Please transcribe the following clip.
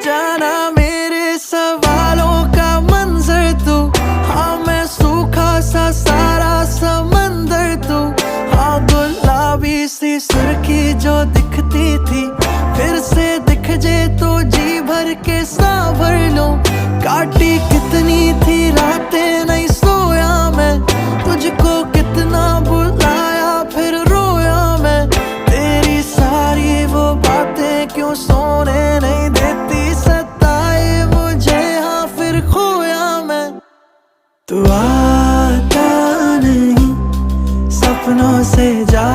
जाना मेरे सवालों का मंजर तू। हाँ मैं सूखा सा सारा समंदर तू। हाँ गुलाबी सी सुर्खी जो दिखती थी फिर से दिख जे तो जी भर के सांभर लूं। काटी कितनी थी रातें नहीं सोया मैं, तुझको कितना बुलाया फिर रोया मैं। तेरी सारी वो बातें क्यों सोने नहीं देती, सताए मुझे हाँ फिर खोया मैं। तू आता नहीं सपनों से जा